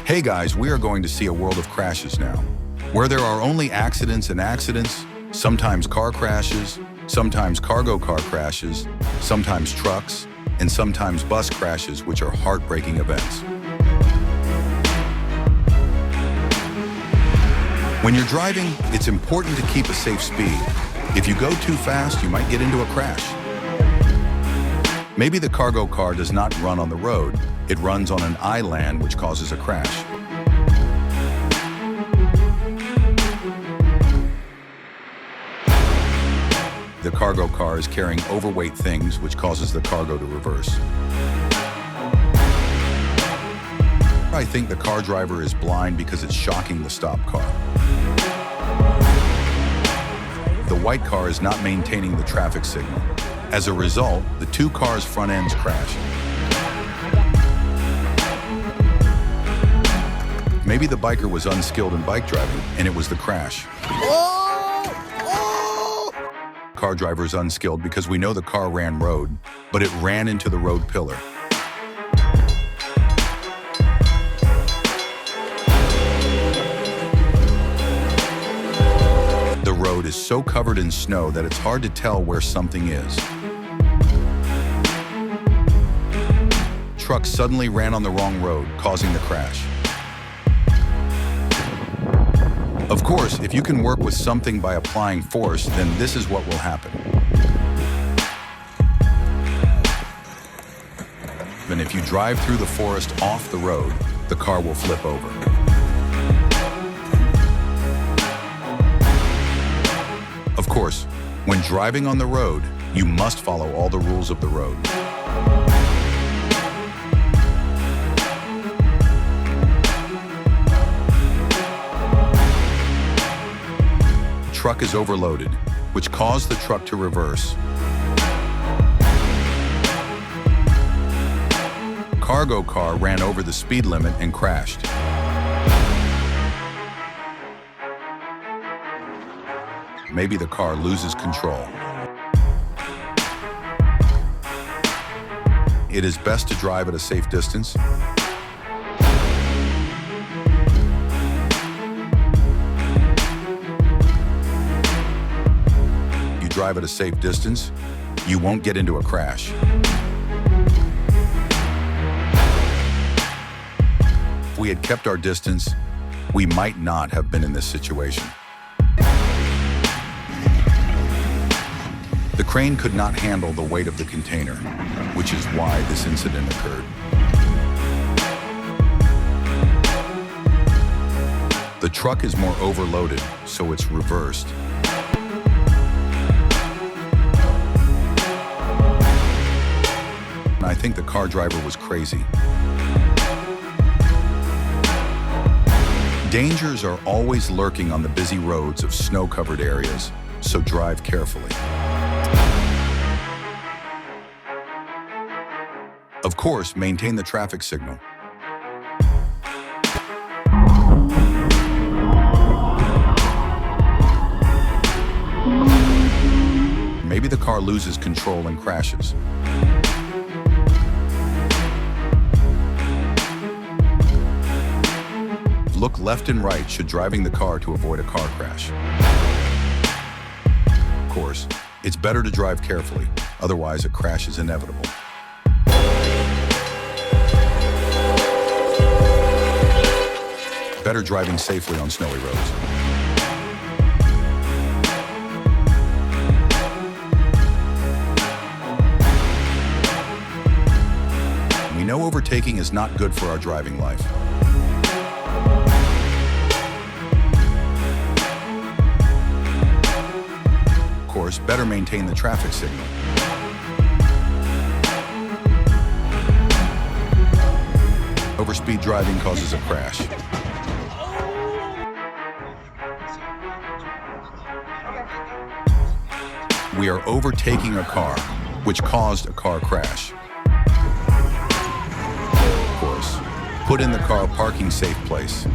Hey guys, we are going to see a world of crashes now, where there are only accidents and accidents, sometimes car crashes, sometimes cargo car crashes, sometimes trucks, and sometimes bus crashes, which are heartbreaking events. When you're driving, it's important to keep a safe speed. If you go too fast, you might get into a crash. Maybe the cargo car does not run on the road, it runs on an island, which causes a crash. The cargo car is carrying overweight things, which causes the cargo to reverse. I think the car driver is blind because it's shocking the stopped car. The white car is not maintaining the traffic signal. As a result, the two cars' front ends crash. Maybe the biker was unskilled in bike driving, and it was the crash. Car driver is unskilled because we know the car ran road, but it ran into the road pillar. The road is so covered in snow that it's hard to tell where something is. Truck suddenly ran on the wrong road, causing the crash. Of course, if you can work with something by applying force, then this is what will happen. And if you drive through the forest off the road, the car will flip over. Of course, when driving on the road, you must follow all the rules of the road. Truck is overloaded, which caused the truck to reverse. Cargo car ran over the speed limit and crashed. Maybe the car loses control. It is best to drive at a safe distance. Drive at a safe distance, you won't get into a crash. If we had kept our distance, we might not have been in this situation. The crane could not handle the weight of the container, which is why this incident occurred. The truck is more overloaded, so it's reversed. I think the car driver was crazy. Dangers are always lurking on the busy roads of snow-covered areas, so drive carefully. Of course, maintain the traffic signal. Maybe the car loses control and crashes. Look left and right should driving the car to avoid a car crash. Of course, it's better to drive carefully, otherwise a crash is inevitable. Better driving safely on snowy roads. We know overtaking is not good for our driving life. Of course, better maintain the traffic signal. Overspeed driving causes a crash. We are overtaking a car, which caused a car crash. Of course, put in the car parking safe place.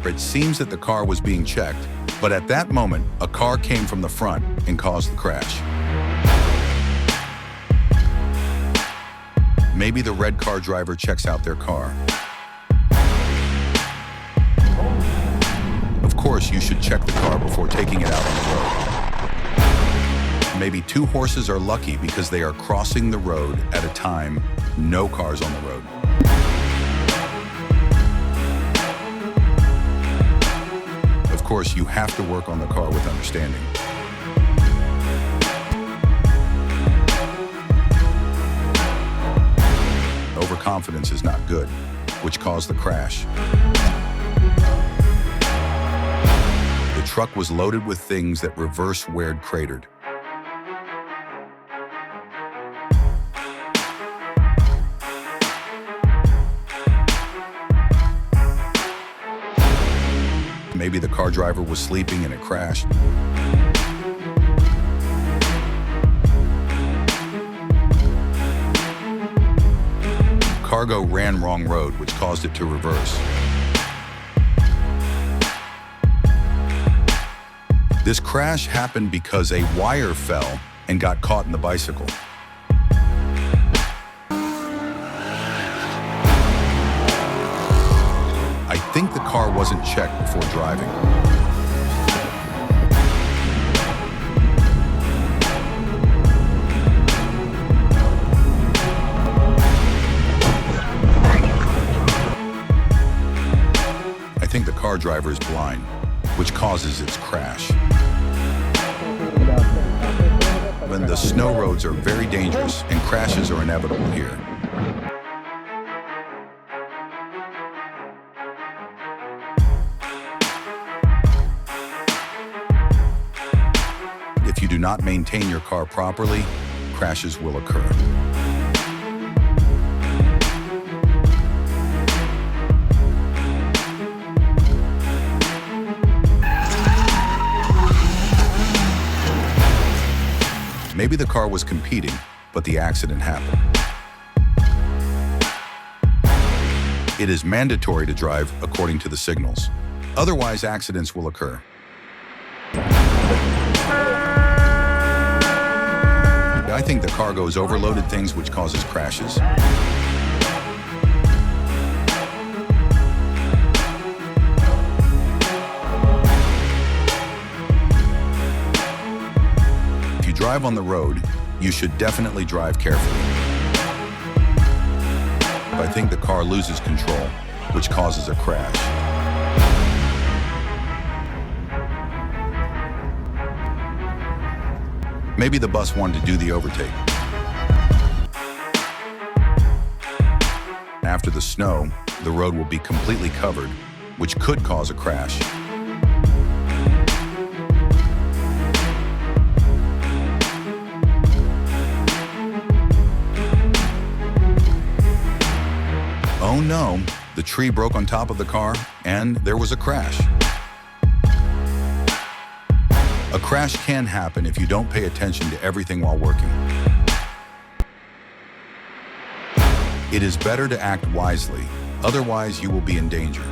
It seems that the car was being checked, but at that moment, a car came from the front and caused the crash. Maybe the red car driver checks out their car. Of course, you should check the car before taking it out on the road. Maybe two horses are lucky because they are crossing the road at a time no cars on the road. Of course, you have to work on the car with understanding. Overconfidence is not good, which caused the crash. The truck was loaded with things that reverse weird cratered. Maybe the car driver was sleeping and it crashed. Cargo ran wrong road, which caused it to reverse. This crash happened because a wire fell and got caught in the bicycle. I think the car wasn't checked before driving. I think the car driver is blind, which causes its crash. When the snow roads are very dangerous and crashes are inevitable here. If you do not maintain your car properly, crashes will occur. Maybe the car was competing, but the accident happened. It is mandatory to drive according to the signals. Otherwise, accidents will occur. I think the cargo's overloaded things, which causes crashes. If you drive on the road, you should definitely drive carefully. I think the car loses control, which causes a crash. Maybe the bus wanted to do the overtake. After the snow, the road will be completely covered, which could cause a crash. Oh no, the tree broke on top of the car, and there was a crash. A crash can happen if you don't pay attention to everything while working. It is better to act wisely, otherwise you will be in danger.